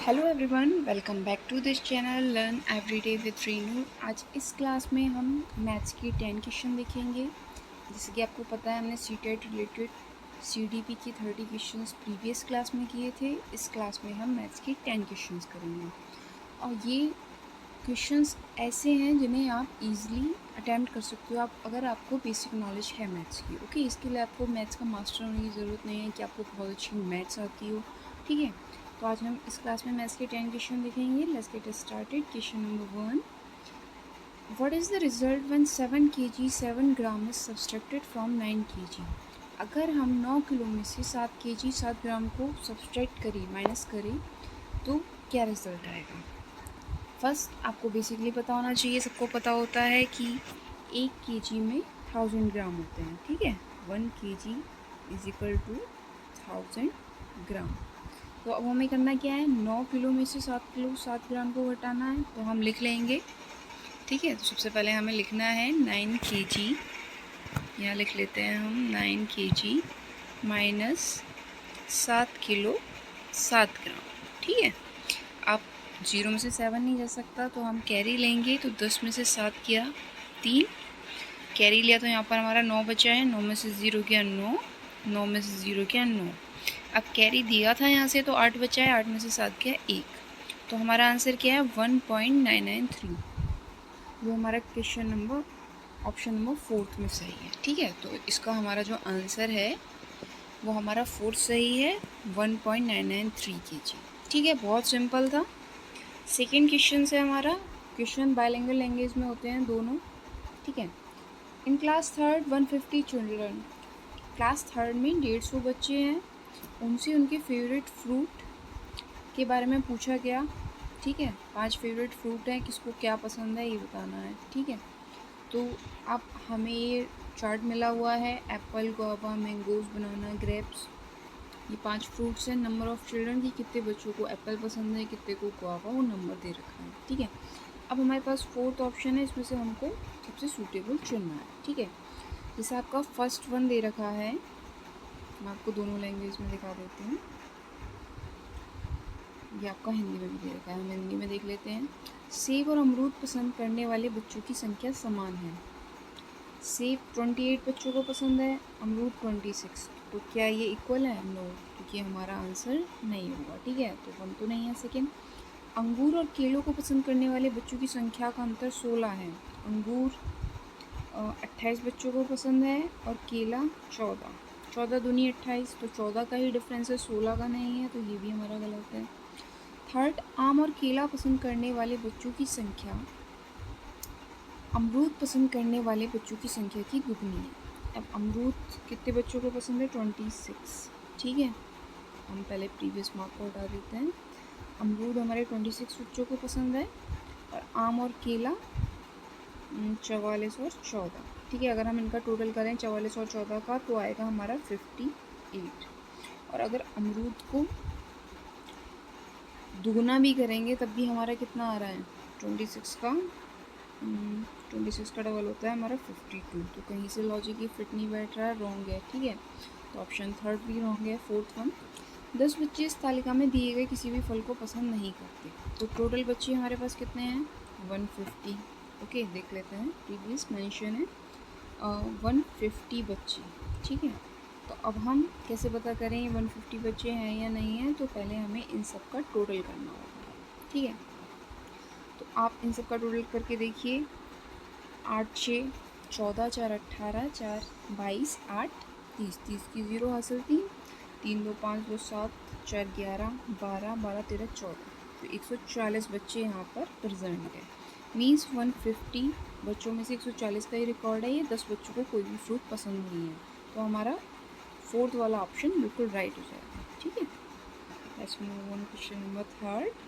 Hello everyone, welcome back to this channel learn everyday with Reenu. आज इस class में हम मैथ्स की 10 क्वेश्चन देखेंगे। जैसे कि आपको पता है, हमने सी टेट रिलेटेड CDP की 30 क्वेश्चंस प्रीवियस क्लास में किए थे। इस क्लास में हम मैथ्स की 10 क्वेश्चंस करेंगे और ये क्वेश्चंस ऐसे हैं जिन्हें आप इजीली अटैम्प्ट कर सकते हो आप अगर आपको बेसिक नॉलेज है मैथ्स की। ओके, इसके लिए आपको मैथ्स का मास्टर होने की ज़रूरत नहीं है कि आपको बहुत अच्छी मैथ्स आती हो। ठीक है, तो आज हम इस क्लास में मैथ्स के 10 क्वेश्चन देखेंगे। Let's get started. Question number 1, what is the result when 7 kg 7 gram is subtracted from 9 kg। अगर हम 9 किलो में से 7 kg 7 ग्राम को सब्सट्रैक्ट करें, माइनस करें, तो क्या रिजल्ट आएगा। फर्स्ट आपको बेसिकली पता होना चाहिए, सबको पता होता है कि 1 kg में 1000 ग्राम होते हैं। ठीक है, 1 kg इज इक्वल टू 1000 ग्राम। तो अब हमें करना क्या है, 9 किलो में से 7 किलो 7 ग्राम को घटाना है। तो हम लिख लेंगे। ठीक है, तो सबसे पहले हमें लिखना है 9 kg। यहाँ लिख लेते हैं हम 9 kg माइनस 7 किलो 7 ग्राम। ठीक है, आप 0 में से 7 नहीं जा सकता तो हम कैरी लेंगे। तो 10 में से 7 किया 3, कैरी लिया तो यहाँ पर हमारा 9 बचा है। 9 में से 0 किया 9, 9 में से 0 किया 9। अब कैरी दिया था यहाँ से तो 8 बचा है, 8 में से 7 किया 1। तो हमारा आंसर क्या है 1.993। वो हमारा क्वेश्चन नंबर ऑप्शन नंबर 4 में सही है। ठीक है, तो इसका हमारा जो आंसर है वो हमारा 4 सही है, 1.993 kg। ठीक है, बहुत सिंपल था। सेकेंड क्वेश्चन है हमारा। क्वेश्चन बाइलिंगुअल लैंग्वेज में होते हैं दोनों। ठीक है, in class third 150 children. Class third में 150 बच्चे हैं, उनसे उनके फेवरेट फ्रूट के बारे में पूछा गया। ठीक है, 5 फेवरेट फ्रूट हैं, किसको क्या पसंद है ये बताना है। ठीक है, तो आप हमें ये चार्ट मिला हुआ है, एप्पल, गुआवा, मैंगोज, बनाना, ग्रेप्स। ये 5 फ्रूट्स हैं। नंबर ऑफ़ चिल्ड्रन की कितने बच्चों को एप्पल पसंद है, कितने को गुआवा, वो नंबर दे रखा है। ठीक है, अब हमारे पास 4th ऑप्शन है, इसमें से हमको सबसे सूटेबल चुनना है। ठीक है, जैसे आपका फर्स्ट वन दे रखा है, मैं आपको दोनों लैंग्वेज में दिखा देती हूँ। ये आपका हिंदी में भी दे रखा है, हम हिंदी में देख लेते हैं। सेब और अमरूद पसंद करने वाले बच्चों की संख्या समान है। सेब 28 बच्चों को पसंद है, अमरूद 26। तो क्या ये इक्वल है? नो, क्योंकि हमारा आंसर नहीं होगा। ठीक है, तो 1 तो नहीं है। सेकेंड, अंगूर और केलों को पसंद करने वाले बच्चों की संख्या का अंतर 16 है। अंगूर 28 बच्चों को पसंद है और केला 14। 14 दूनी 28, तो 14 का ही डिफरेंस है, 16 का नहीं है, तो ये भी हमारा गलत है। थर्ड, आम और केला पसंद करने वाले बच्चों की संख्या अमरूद पसंद करने वाले बच्चों की संख्या की दुगनी है। अब अमरूद कितने बच्चों को पसंद है? 26। ठीक है, हम पहले प्रीवियस मार्क को हटा देते हैं। अमरूद हमारे 26 बच्चों को पसंद है और आम और केला 44 और 14। ठीक है, अगर हम इनका टोटल करें 44 और 14 का तो आएगा हमारा 58। और अगर अमरूद को दुगना भी करेंगे तब भी हमारा कितना आ रहा है? 26 का 26 का डबल होता है हमारा 52। तो कहीं से लॉजिक ही फिट नहीं बैठ रहा है, रॉन्ग है। ठीक है, तो ऑप्शन थर्ड भी रॉन्ग है। फोर्थ वन, 10 बच्चे इस तालिका में दिए गए किसी भी फल को पसंद नहीं करते। तो टोटल बच्चे हमारे पास कितने हैं? 150। ओके, देख लेते हैं, प्रीवियस मेंशन है 150 बच्चे। ठीक है, तो अब हम कैसे पता करें 150 बच्चे हैं या नहीं हैं? तो पहले हमें इन सब का टोटल करना होगा। ठीक है, तो आप इन सब का टोटल करके देखिए। 8 6 14, 4 18, 4 22, 8 30, 30 की 0 हासिल 3, 3 2 5 2 7, 4 11 12 12 13 14। तो 140 बच्चे यहाँ पर प्रेजेंट है। मीन्स 150 बच्चों में से 140 का ही रिकॉर्ड है। ये 10 बच्चों को कोई भी फ्रूट पसंद नहीं है, तो हमारा फोर्थ वाला ऑप्शन बिल्कुल राइट हो जाएगा। ठीक है, let's move on question number third.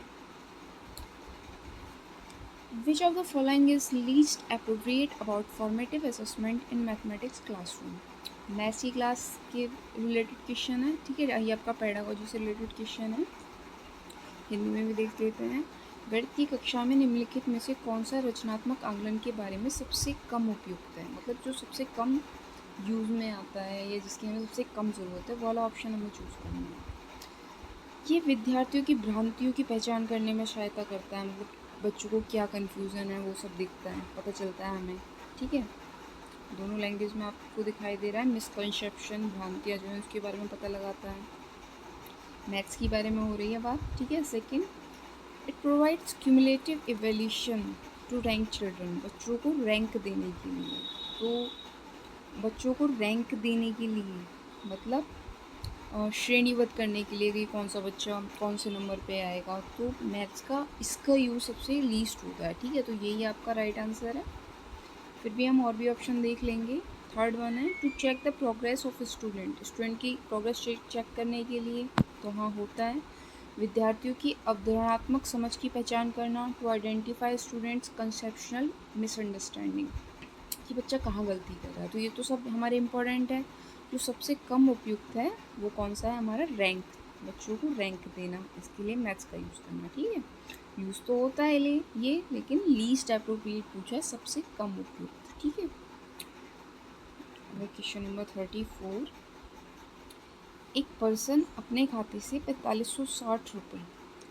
Which of the following is least appropriate about formative assessment in mathematics classroom? Maths की क्लास के रिलेटेड क्वेश्चन है। ठीक है, ये आपका पेडागोजी से रिलेटेड क्वेश्चन है, हिंदी में भी देख लेते हैं। गणित की कक्षा में निम्नलिखित में से कौन सा रचनात्मक आकलन के बारे में सबसे कम उपयुक्त है? मतलब जो सबसे कम यूज़ में आता है या जिसकी हमें सबसे कम ज़रूरत है, वो वाला ऑप्शन हमें चूज़ करना है। ये विद्यार्थियों की भ्रांतियों की पहचान करने में सहायता करता है, मतलब बच्चों को क्या कन्फ्यूज़न है वो सब दिखता है, पता चलता है हमें। ठीक है, दोनों लैंग्वेज में आपको दिखाई दे रहा है। मिसकंसेप्शन, भ्रांतियाँ जो हैं उसके बारे में पता लगाता है। मैथ्स के बारे में हो रही है बात। ठीक है, second, it provides cumulative evaluation to rank children, बच्चों को रैंक देने के लिए। तो बच्चों को रैंक देने के लिए मतलब श्रेणीबद्ध करने के लिए कि कौन सा बच्चा कौन से नंबर पे आएगा, तो मैथ्स का इसका यूज़ सबसे लीस्ट होता है। ठीक है, तो यही आपका राइट आंसर है। फिर भी हम और भी ऑप्शन देख लेंगे। थर्ड वन है to check the progress of student, student की प्रोग्रेस चेक करने के लिए। तो हाँ, होता है। विद्यार्थियों की अवधारणात्मक समझ की पहचान करना, to identify students conceptional misunderstanding, कि बच्चा कहाँ गलती कर रहा है। तो ये तो सब हमारे इम्पोर्टेंट है। जो सबसे कम उपयुक्त है वो कौन सा है हमारा, रैंक, बच्चों को रैंक देना, इसके लिए मैथ्स का यूज़ करना। ठीक है, यूज़ तो होता है ये लेकिन लीस्ट अप्रोप्रिएट पूछा है, सबसे कम उपयुक्त। ठीक है, क्वेश्चन नंबर 34, एक पर्सन अपने खाते से 4560 रुपये,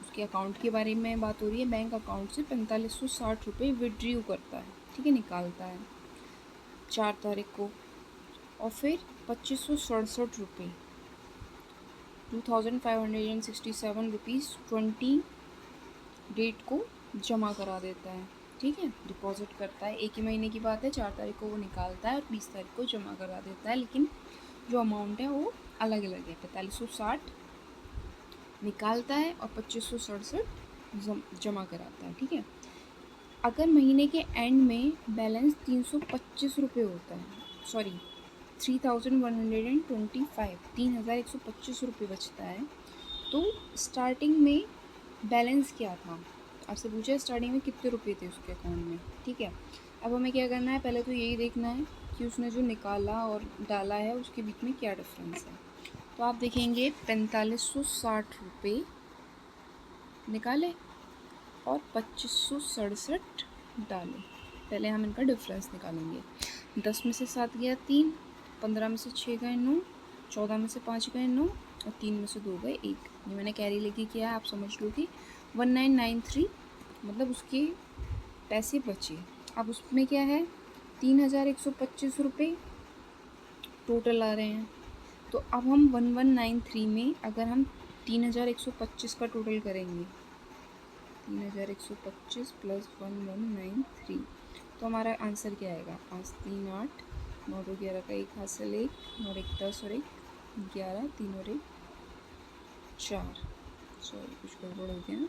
उसके अकाउंट के बारे में बात हो रही है, बैंक अकाउंट से 4560 रुपये विड्रीव करता है। ठीक है, निकालता है 4 तारीख को, और फिर 2567 रुपये, 2567 रुपीज़ 20 डेट को जमा करा देता है। ठीक है, डिपॉजिट करता है, एक ही महीने की बात है, 4 तारीख को वो निकालता है और 20 तारीख को जमा करा देता है, लेकिन जो अमाउंट है वो अलग अलग है। 4560 निकालता है और 2567 जमा कराता है। ठीक है, अगर महीने के एंड में बैलेंस 325 रुपये होता है, सॉरी 3125, 3125 रुपये बचता है, तो स्टार्टिंग में बैलेंस क्या था, आपसे पूछा स्टार्टिंग में कितने रुपए थे उसके अकाउंट में। ठीक है, अब हमें क्या करना है, पहले तो यही देखना है कि उसने जो निकाला और डाला है उसके बीच में क्या डिफरेंस है। तो आप देखेंगे 4560 रुपये निकाले और 2567 डाले। पहले हम इनका डिफरेंस निकालेंगे। 10 में से 7 गया 3, 15 में से 6 गए 9, 14 में से 5 गए 9 और 3 में से 2 गए 1। ये मैंने कैरी लेके किया है, आप समझ लो कि 1993 मतलब उसके पैसे बचे। अब उसमें क्या है, 3125 रुपये टोटल आ रहे हैं। तो अब हम 1193 में अगर हम 3125 का टोटल करेंगे, 3125 प्लस 1193, तो हमारा आंसर क्या आएगा, 5 3 8, 9 2 11 का 1 हासिल 1, 9 1 10 और 1 11, 3 और 1 4, सॉरी कुछ गड़बड़ हो गया,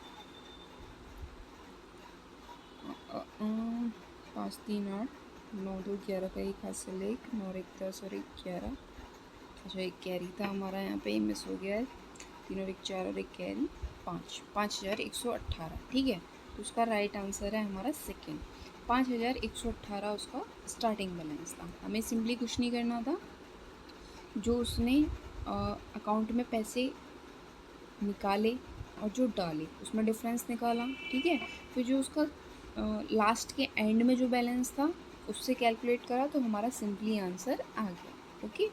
5 3 8, 9 2 11 का 1 हासिल 1, 9 1 10 और 1 11, अच्छा एक कैरी था हमारा यहाँ पे मिस हो गया है, 3 और 1 4 और 1 कैरी 5, 5118। ठीक है, तो उसका राइट आंसर है हमारा सेकेंड, 5118 उसका स्टार्टिंग बैलेंस था। हमें सिंपली कुछ नहीं करना था, जो उसने अकाउंट में पैसे निकाले और जो डाले उसमें डिफरेंस निकाला। ठीक है, फिर जो उसका लास्ट के एंड में जो बैलेंस था उससे कैलकुलेट करा, तो हमारा सिंपली आंसर आ गया। ओके,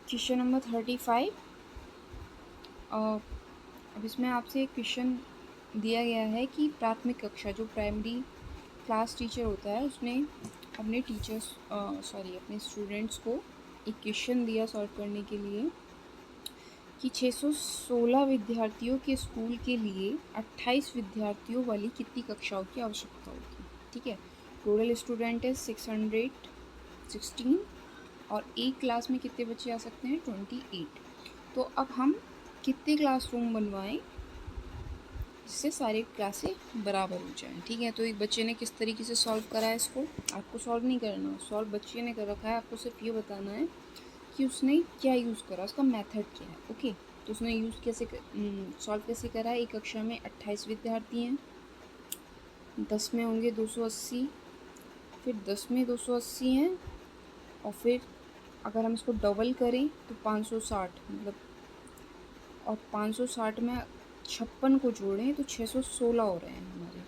क्वेश्चन नंबर 35, अब इसमें आपसे एक क्वेश्चन दिया गया है कि प्राथमिक कक्षा जो प्राइमरी क्लास टीचर होता है उसने अपने अपने स्टूडेंट्स को एक क्वेश्चन दिया सॉल्व करने के लिए कि 616 विद्यार्थियों के स्कूल के लिए 28 विद्यार्थियों वाली कितनी कक्षाओं की आवश्यकता होगी। ठीक है, टोटल स्टूडेंट है 616 और एक क्लास में कितने बच्चे आ सकते हैं, 28। तो अब हम कितने क्लासरूम बनवाएं जिससे सारी क्लासें बराबर हो जाएं। ठीक है, तो एक बच्चे ने किस तरीके से सॉल्व करा है इसको, आपको सॉल्व नहीं करना, सॉल्व बच्चे ने कर रखा है, आपको सिर्फ ये बताना है कि उसने क्या यूज़ करा, उसका मेथड क्या है। ओके, तो उसने यूज़ कैसे सॉल्व कैसे करा है, एक कक्षा में 28 विद्यार्थी हैं, 10 में होंगे 280, फिर 10 में 280 हैं, और फिर अगर हम इसको डबल करें तो 560, मतलब और 560 में 56 को जोड़ें तो 616 हो रहे हैं हमारे,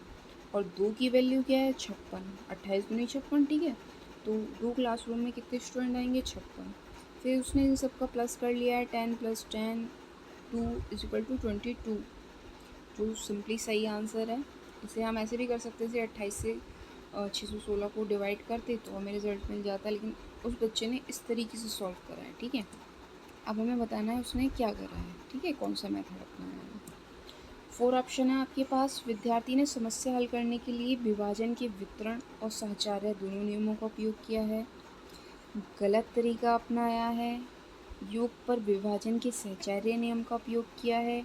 और 2 की वैल्यू क्या है, 56, 28 गुनी 56। ठीक है, तो 2 क्लासरूम में कितने स्टूडेंट आएंगे, 56। फिर उसने इन सब का प्लस कर लिया है, 10 + 10 2 इज इक्वल टू 22, जो सिंपली सही आंसर है। इसे हम ऐसे भी कर सकते थे, 28 से 616 को डिवाइड करते तो हमें रिजल्ट मिल जाता, लेकिन उस बच्चे ने इस तरीके से सॉल्व करा है, ठीक है। अब हमें बताना है उसने क्या करा है, ठीक है, कौन सा मेथड अपनाया है। 4 ऑप्शन है आपके पास। विद्यार्थी ने समस्या हल करने के लिए विभाजन के वितरण और साहचर्य दोनों नियमों का उपयोग किया है, गलत तरीका अपनाया है, योग पर विभाजन के सहचर्य नियम का उपयोग किया है,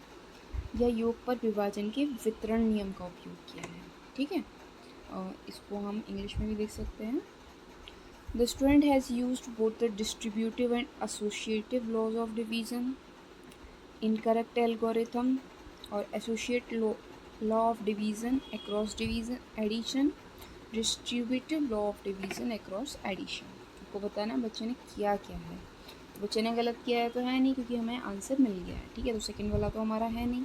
या योग पर विभाजन के वितरण नियम का उपयोग किया है, ठीक है। इसको हम इंग्लिश में भी देख सकते हैं। The student has used both the distributive and associative laws of division, incorrect algorithm और associate law of division across division addition, distributive law of division across addition. आपको बताना बच्चे ने किया क्या है। तो बच्चे ने गलत किया है तो है नहीं, क्योंकि हमें आंसर मिल गया है, ठीक है। तो सेकंड वाला तो हमारा है नहीं।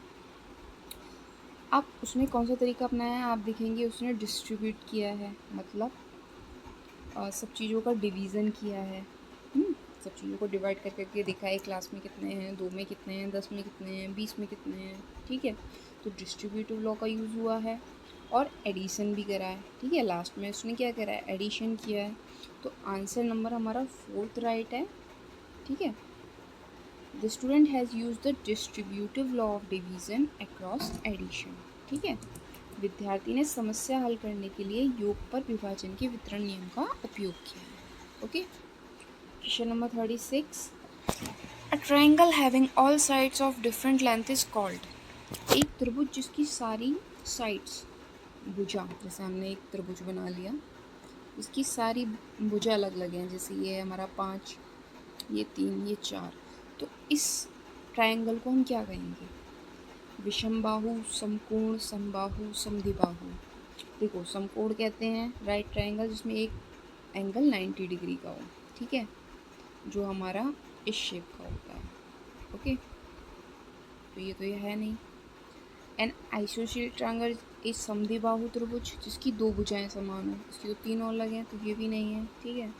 अब उसने कौन सा तरीका अपनाया है, आप देखेंगे उसने डिस्ट्रीब्यूट किया है, मतलब सब चीज़ों का डिवीज़न किया है। सब चीज़ों को डिवाइड कर करके देखा है, क्लास में कितने हैं, 2 में कितने हैं, 10 में कितने हैं, 20 में कितने हैं, ठीक है। तो डिस्ट्रीब्यूटिव लॉ का यूज़ हुआ है और एडिशन भी करा है, ठीक है। लास्ट में उसने क्या करा है, एडिशन किया है। तो आंसर नंबर हमारा 4th राइट है, ठीक है। The student has use the distributive law of division across addition, ठीक है। विद्यार्थी ने समस्या हल करने के लिए योग पर विभाजन के वितरण नियम का उपयोग किया है, okay. Question number 36, a triangle having all sides of different length is called. एक त्रिभुज जिसकी सारी साइड्स, भुजा, जैसे हमने एक त्रिभुज बना लिया, इसकी सारी भुजा अलग अलग हैं, जैसे ये हमारा 5, ये 3, ये 4, तो इस ट्रायंगल को हम क्या कहेंगे, विषमबाहु, समकोण, समबाहु, समद्विबाहु। देखो समकोण कहते हैं राइट ट्रायंगल जिसमें एक एंगल 90 डिग्री का हो, ठीक है, जो हमारा इस शेप का होता है, ओके। तो ये है नहीं। एन आइसोसेलेस ट्रायंगल इज समद्विबाहु त्रिभुज जिसकी 2 भुजाएं समान हो, इसकी तो 3 और लगे हैं, तो ये भी नहीं है, ठीक है।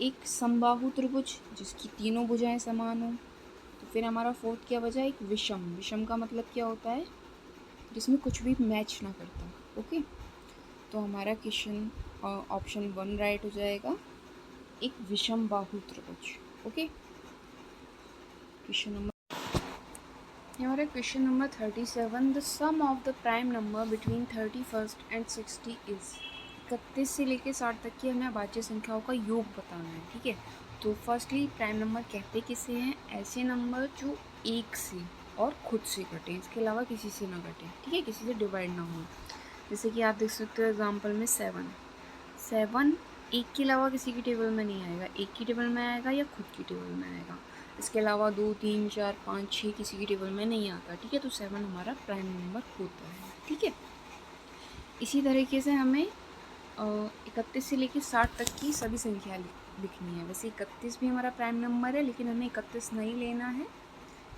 एक समबाहु त्रिभुज जिसकी तीनों भुजाएं समान हो, तो फिर हमारा 4th क्या बचा, एक विषम। विषम का मतलब क्या होता है, जिसमें कुछ भी मैच ना करता, ओके। तो हमारा क्वेश्चन ऑप्शन 1 राइट हो जाएगा, एक विषम बाहु त्रिभुज, ओके। क्वेश्चन नंबर, हमारा question number 37, the sum of the prime number between 31 and 60 is. 31 से लेकर 60 तक की हमें अभाज्य संख्याओं का योग बताना है, ठीक है। तो फर्स्टली प्राइम नंबर कहते किसे हैं, ऐसे नंबर जो एक से और खुद से कटें, इसके अलावा किसी से ना कटें, ठीक है, किसी से डिवाइड ना हो। जैसे कि आप देख सकते हो एग्जाम्पल में 7 एक के अलावा किसी की टेबल में नहीं आएगा, एक की टेबल में आएगा या खुद की टेबल में आएगा, इसके अलावा 2, 3, 4, 5, 6 किसी की टेबल में नहीं आता, ठीक है। तो 7 हमारा प्राइम नंबर होता है, ठीक है। इसी तरीके से हमें 31 से लेकर 60 तक की सभी संख्या लिखनी है। वैसे 31 भी हमारा प्राइम नंबर है, लेकिन हमें 31 नहीं लेना है,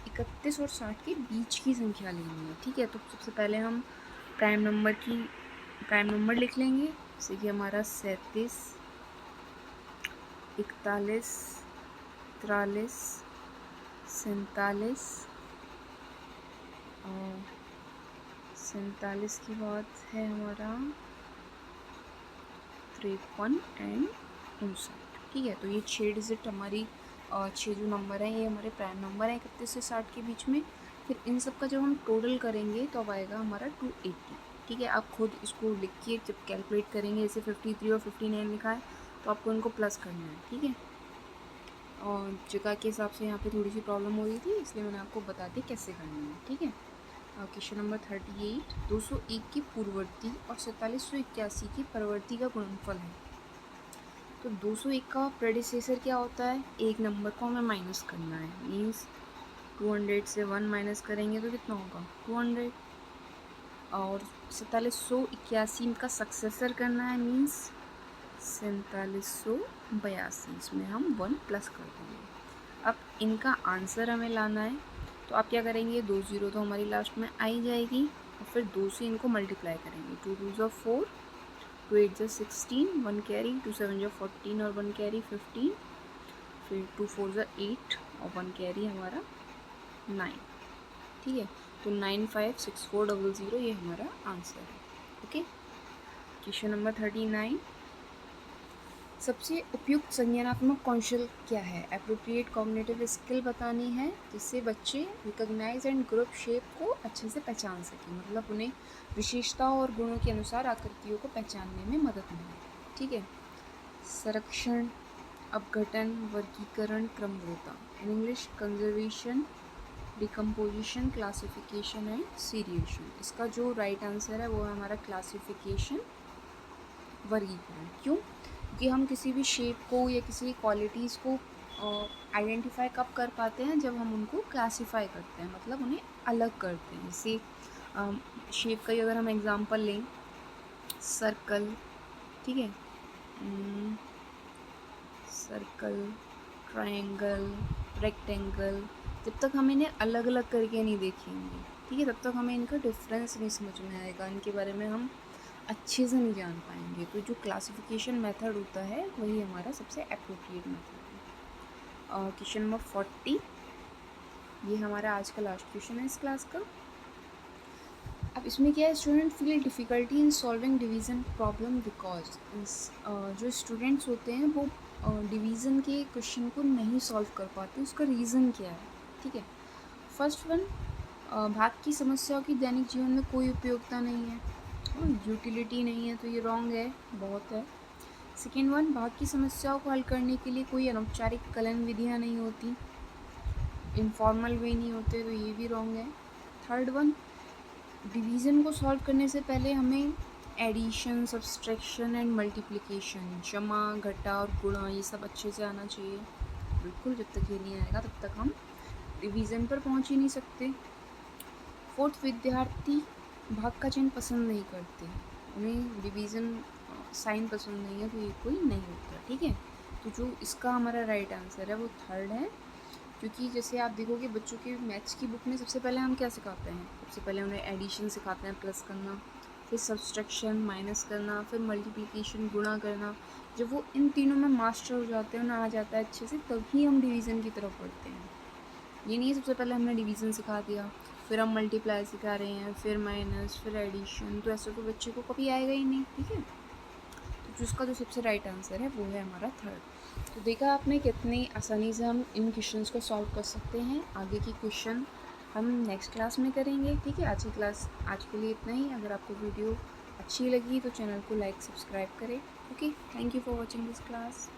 31 और 60 के बीच की संख्या लेनी है, ठीक है। तो सबसे पहले हम प्राइम नंबर लिख लेंगे, जैसे कि हमारा 37, 41, 43, 47 और 47 की बात है हमारा 53 एंड 59, ठीक है। तो ये 6 डिजिट हमारी 6 जो नंबर हैं ये हमारे प्राइम नंबर हैं 31 से 60 के बीच में। फिर इन सब का जब हम टोटल करेंगे तो अब आएगा हमारा 280, ठीक है। आप खुद इसको लिखिए, जब कैलकुलेट करेंगे, जैसे 53 और 59 लिखा है तो आपको इनको प्लस करना है, ठीक है। और जगह के हिसाब से यहाँ पे थोड़ी सी प्रॉब्लम हो रही थी, इसलिए मैंने आपको बता दी कैसे करना है, ठीक है। क्वेश्चन नंबर 38, 201 की पूर्ववर्ती और 4781 की परवर्ती का गुणनफल है। तो 201 का प्रेडिसेसर क्या होता है, एक नंबर को हमें माइनस करना है, मीन्स 200 से 1 माइनस करेंगे तो कितना होगा 200। और 4781 का सक्सेसर करना है, मीन्स 4782, इसमें हम 1 प्लस कर देंगे। अब इनका आंसर हमें लाना है, तो आप क्या करेंगे, 2 0 तो हमारी लास्ट में आई जाएगी, और फिर 2 से इनको मल्टीप्लाई करेंगे, 2 2 ज़ा 4, 2 8 ज़ा 16, 1 कैरी, 2 7 ज़ा 14 और 1 कैरी 15, फिर 2 4 ज़ा 8 और 1 कैरी हमारा 9, ठीक है। तो 956400 ये हमारा आंसर है। ओके, क्वेश्चन नंबर 39, सबसे उपयुक्त संज्ञानात्मक कौशल क्या है? एप्रोप्रिएट कॉग्निटिव स्किल बतानी है जिससे बच्चे रिकॉग्नाइज एंड ग्रुप शेप को अच्छे से पहचान सकें, मतलब उन्हें विशेषताओं और गुणों के अनुसार आकृतियों को पहचानने में मदद मिले। ठीक है। संरक्षण, अपघटन, वर्गीकरण, क्रमबद्धता, in English conservation, decomposition, classification and seriation. इसका जो राइट आंसर है वो है हमारा क्लासिफिकेशन, वर्गीकरण। क्यों? कि हम किसी भी शेप को या किसी क्वालिटीज़ को आइडेंटिफाई कब कर पाते हैं? जब हम उनको क्लासीफाई करते हैं, मतलब उन्हें अलग करते हैं। जैसे शेप का ही अगर हम एग्जांपल लें, सर्कल, ठीक है, सर्कल, ट्रायंगल, रेक्टेंगल, जब तक हम इन्हें अलग अलग करके नहीं देखेंगे, ठीक है, तब तक हमें इनका डिफरेंस नहीं समझ में आएगा, इनके बारे में हम अच्छे से नहीं जान पाएंगे। तो जो क्लासिफिकेशन मेथड होता है वही हमारा सबसे अप्रोप्रिएट मेथड है। क्वेश्चन नंबर 40, ये हमारा आज का लास्ट क्वेश्चन है इस क्लास का। अब इसमें क्या है, student feel difficulty in solving division problem because, जो स्टूडेंट्स होते हैं वो डिवीज़न के क्वेश्चन को नहीं सॉल्व कर पाते, उसका रीज़न क्या है? ठीक है। फर्स्ट वन, भाग की समस्याओं की दैनिक जीवन में कोई उपयोगिता नहीं है, यूटिलिटी नहीं है, तो ये रॉन्ग है, बहुत है। सेकेंड वन, भाग की समस्याओं को हल करने के लिए कोई अनौपचारिक कलन विधियाँ नहीं होती, इनफॉर्मल वे नहीं होते, तो ये भी रॉन्ग है। थर्ड वन, डिवीज़न को सॉल्व करने से पहले हमें एडिशन, सब्सट्रैक्शन एंड मल्टीप्लिकेशन, जमा, घटा और गुणा, ये सब अच्छे से आना चाहिए। बिल्कुल, जब तक ये नहीं आएगा तब तक हम डिवीज़न पर पहुंच ही नहीं सकते। फोर्थ, विद्यार्थी भाग का चिन्ह पसंद नहीं करते, उन्हें डिवीज़न साइन पसंद नहीं है, तो ये कोई नहीं होता। ठीक है। तो जो इसका हमारा राइट आंसर है वो थर्ड है, क्योंकि जैसे आप देखोगे बच्चों के मैथ्स की बुक में सबसे पहले हम क्या सिखाते हैं? सबसे पहले उन्हें एडिशन सिखाते हैं, प्लस करना, फिर सब्सट्रैक्शन, माइनस करना, फिर मल्टीप्लिकेशन, गुणा करना। जब वो इन तीनों में मास्टर हो जाते हैं, उन्हें आ जाता है अच्छे से, तभी हम डिवीज़न की तरफ बढ़ते हैं। ये नहीं है सबसे पहले हमने डिवीज़न सिखा दिया, फिर हम मल्टीप्लाई सिखा रहे हैं, फिर माइनस, फिर एडिशन, तो ऐसा तो बच्चे को कभी आएगा ही नहीं। ठीक है। तो जिसका जो सबसे राइट आंसर है वो है हमारा थर्ड। तो देखा आपने कितनी आसानी से हम इन क्वेश्चंस को सॉल्व कर सकते हैं। आगे की क्वेश्चन हम नेक्स्ट क्लास में करेंगे। ठीक है। आज के लिए इतना ही। अगर आपको वीडियो अच्छी लगी तो चैनल को लाइक, सब्सक्राइब करें। Okay, thank you for watching this class.